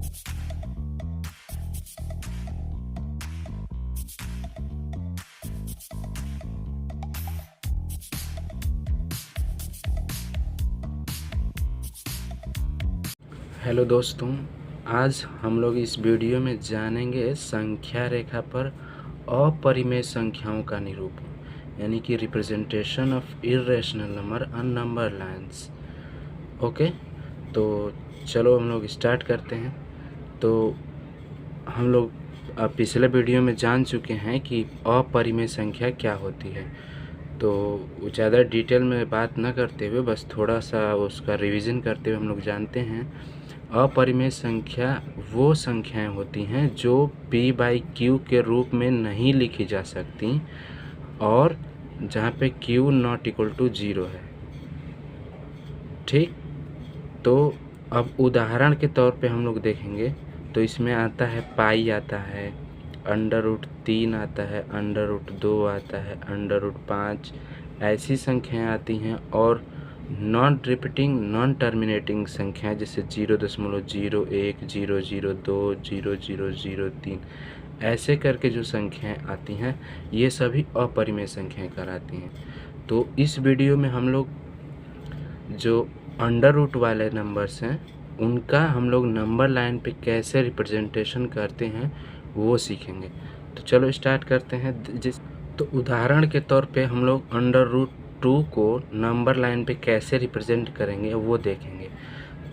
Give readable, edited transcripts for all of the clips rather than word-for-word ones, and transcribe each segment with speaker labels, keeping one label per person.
Speaker 1: Hello दोस्तों, आज हम लोग इस वीडियो में जानेंगे संख्या रेखा पर अपरिमेय संख्याओं का निरूपण, यानी कि representation of irrational number on number lines. Okay, तो चलो हम लोग स्टार्ट करते हैं। तो हम लोग पिछले वीडियो में जान चुके हैं कि अपरिमेय संख्या क्या होती है, तो ज़्यादा डिटेल में बात न करते हुए बस थोड़ा सा उसका रिवीजन करते हुए हम लोग जानते हैं अपरिमेय संख्या वो संख्याएं होती हैं जो p/q के रूप में नहीं लिखी जा सकती और जहाँ पे q नॉट इक्वल टू 0 है। ठीक, तो अब उदाहरण के तौर पे हम लोग देखेंगे तो इसमें आता है पाई, आता है √3 आता है, √2 आता है, √5 ऐसी संख्याएं आती हैं। और नॉन रिपीटिंग नॉन टर्मिनेटिंग संख्याएं जैसे 0.01, 0.02, 0.003 ऐसे करके जो संख्याएं आती हैं ये सभी अपरिमेय संख्याएं कहलाती हैं। तो इस वीडियो में हम लोग जो अंडर रूट वाले नंबर्स हैं उनका हम लोग नंबर लाइन पे कैसे रिप्रेजेंटेशन करते हैं वो सीखेंगे। तो चलो स्टार्ट करते हैं। तो उदाहरण के तौर पे हम लोग √2 को नंबर लाइन पे कैसे रिप्रेजेंट करेंगे वो देखेंगे।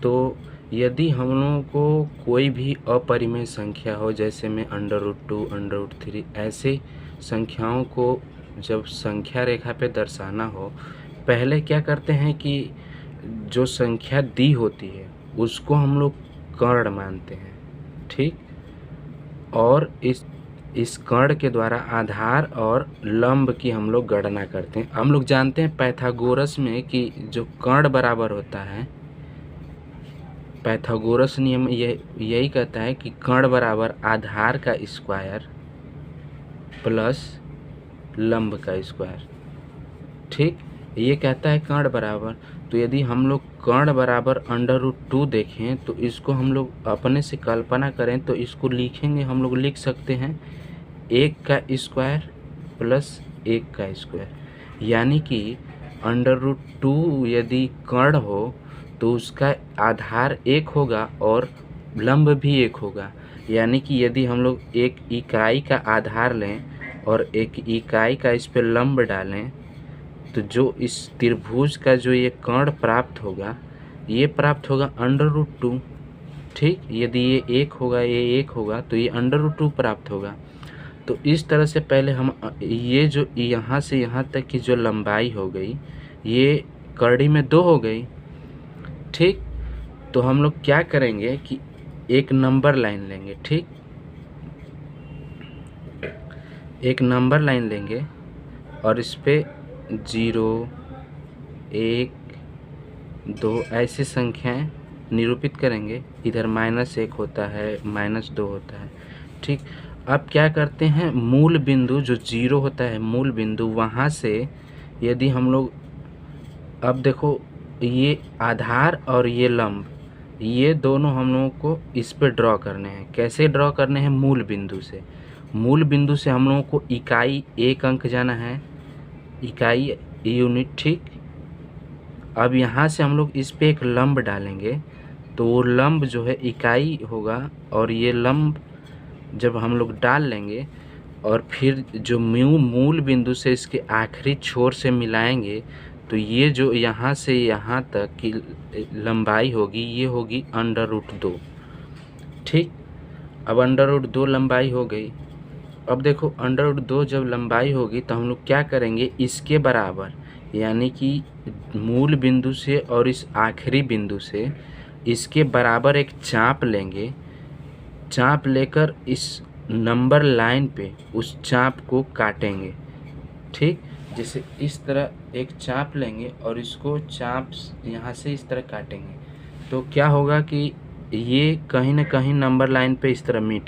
Speaker 1: तो यदि हम लोगों को कोई भी अपरिमेय संख्या हो, जैसे में √2, √3 ऐसे संख्याओं को जब संख्या रेखा पे दर्शाना हो, पहले क्या करते हैं कि जो संख्या दी होती है उसको हम लोग कर्ण मानते हैं। ठीक, और इस कर्ण के द्वारा आधार और लंब की हम लोग गणना करते हैं। हम लोग जानते हैं पाइथागोरस में कि जो कर्ण बराबर होता है, पाइथागोरस नियम यही कहता है कि कर्ण बराबर आधार का स्क्वायर प्लस लंब का स्क्वायर। ठीक, ये कहता है कर्ण बराबर। तो यदि हम लोग कर्ण बराबर √2 देखें तो इसको हम लोग अपने से कल्पना करें तो इसको लिखेंगे, हम लोग लिख सकते हैं 1 का स्क्वायर प्लस 1 का स्क्वायर, यानी कि √2 यदि कर्ण हो तो उसका आधार 1 होगा और लंब भी 1 होगा। यानी कि यदि हम लोग एक इकाई का आधार लें और एक इकाई का इस पर लंब डालें तो जो इस त्रिभुज का जो ये कर्ण प्राप्त होगा ये प्राप्त होगा √2। ठीक, यदि ये 1 होगा, ये 1 होगा तो ये √2 प्राप्त होगा। तो इस तरह से पहले हम ये जो यहाँ से यहाँ तक की जो लंबाई हो गई ये कड़ी में 2 हो गई। ठीक, तो हम लोग क्या करेंगे कि एक नंबर लाइन लेंगे। ठीक, एक नंबर लाइन लेंगे और इस पे 0, 1, 2 ऐसी संख्याएं निरूपित करेंगे। इधर -1 होता है, -2 होता है। ठीक, अब क्या करते हैं, मूल बिंदु जो 0 होता है, मूल बिंदु वहाँ से यदि हम लोग, अब देखो ये आधार और ये लंब ये दोनों हम लोगों को इस पे ड्रॉ करने हैं। कैसे ड्रॉ करने हैं, मूल बिंदु से। मूल बिंदु से हम लोगों को इकाई 1 अंक जाना है, इकाई यूनिट। ठीक, अब यहाँ से हम लोग इस पे एक लंब डालेंगे तो वो लंब जो है इकाई होगा और ये लंब जब हम लोग डाल लेंगे और फिर जो मूल बिंदु से इसके आखिरी छोर से मिलाएंगे तो ये जो यहाँ से यहाँ तक की लंबाई होगी ये होगी √2। ठीक, अब √2 लंबाई हो गई। अब देखो √2 जब लंबाई होगी तो हम लोग क्या करेंगे, इसके बराबर यानी कि मूल बिंदु से और इस आखिरी बिंदु से इसके बराबर एक चाप लेंगे। चाप लेकर इस नंबर लाइन पे उस चाप को काटेंगे। ठीक, जैसे इस तरह एक चाप लेंगे और इसको चाप यहाँ से इस तरह काटेंगे तो क्या होगा कि ये कहीं ना कहीं नंबर लाइन पे इस तरह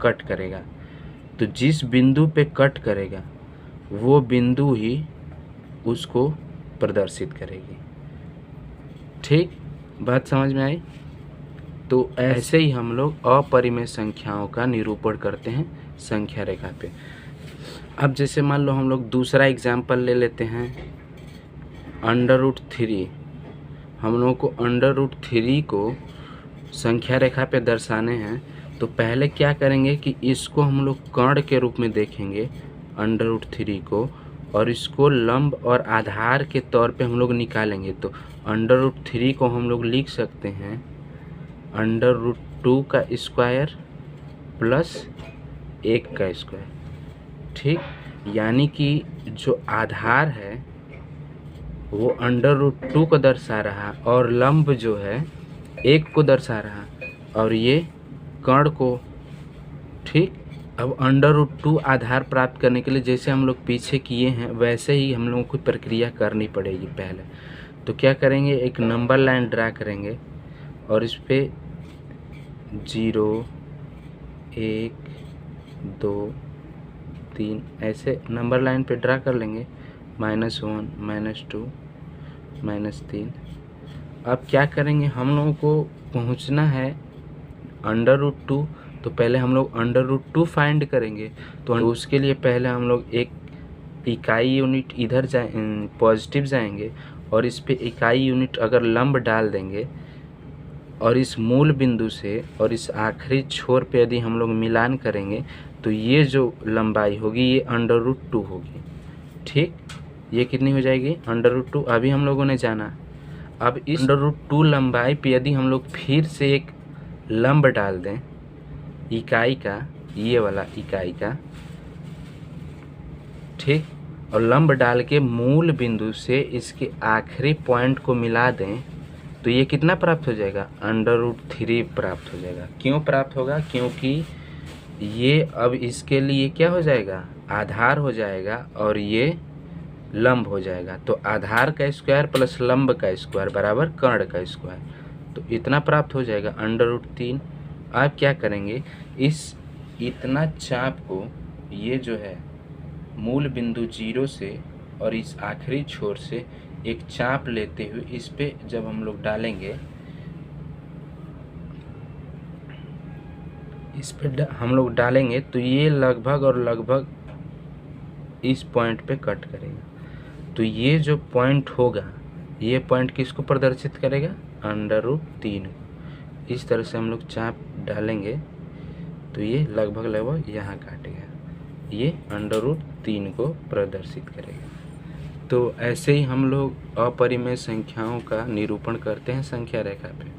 Speaker 1: कट करेगा। तो जिस बिंदु पे कट करेगा वो बिंदु ही उसको प्रदर्शित करेगी। ठीक, बात समझ में आई। तो ऐसे ही हम लोग अपरिमेय संख्याओं का निरूपण करते हैं संख्या रेखा पे। अब जैसे मान लो हम लोग दूसरा एग्जाम्पल ले लेते हैं, √3। हम लोगों को √3 को संख्या रेखा पे दर्शाने हैं, तो पहले क्या करेंगे कि इसको हम लोग कर्ण के रूप में देखेंगे √3 को, और इसको लंब और आधार के तौर पे हम लोग निकालेंगे। तो √3 को हम लोग लिख सकते हैं √2 का स्क्वायर प्लस 1 का स्क्वायर, ठीक। यानी कि जो आधार है वो √2 को दर्शा रहा और लंब जो है 1 को दर्शा रहा, और ये कर्ण को, ठीक। अब √2 आधार प्राप्त करने के लिए जैसे हम लोग पीछे किए हैं वैसे ही हम लोगों को प्रक्रिया करनी पड़ेगी पहले। तो क्या करेंगे, एक नंबर लाइन ड्रा करेंगे और इस पे 0 1 2 3 ऐसे नंबर लाइन पे ड्रा कर लेंगे, -1 -2 -3। अब क्या करेंगे, हम लोगों को पहुंचना है √2, तो पहले हम लोग √2 फाइंड करेंगे। तो उसके लिए पहले हम लोग एक इकाई यूनिट इधर पॉजिटिव जाएंगे और इस पे इकाई यूनिट अगर लंब डाल देंगे और इस मूल बिंदु से और इस आखिरी छोर पे यदि हम लोग मिलान करेंगे तो ये जो लंबाई होगी ये √2 होगी, ठीक। ये कितनी हो जाएगी, √2। अभी हम लोगों ने जाना। अब इस √2 लंबाई पे यदि हम लोग फिर से एक लंब डाल दें इकाई का, ये वाला इकाई का, ठीक, और लंब डाल के मूल बिंदु से इसके आखिरी पॉइंट को मिला दें, तो ये कितना प्राप्त हो जाएगा, √3 प्राप्त हो जाएगा। क्यों प्राप्त होगा, क्योंकि ये अब इसके लिए क्या हो जाएगा, आधार हो जाएगा और ये लंब हो जाएगा। तो आधार का स्क्वायर प्लस लंब का स्क्वायर बराबर कर्ण का स्क्वायर, तो इतना प्राप्त हो जाएगा √3। आप क्या करेंगे, इस इतना चाप को, ये जो है मूल बिंदु 0 से और इस आखिरी छोर से एक चाप लेते हुए इस पे जब हम लोग डालेंगे, इस पे हम लोग डालेंगे तो ये लगभग और लगभग इस पॉइंट पे कट करेगा। तो ये जो पॉइंट होगा, ये पॉइंट किसको प्रदर्शित करेगा, √3। इस तरह से हम लोग चाप डालेंगे तो ये लगभग यहाँ काटेगा, ये √3 को प्रदर्शित करेगा। तो ऐसे ही हम लोग अपरिमेय संख्याओं का निरूपण करते हैं संख्या रेखा पे।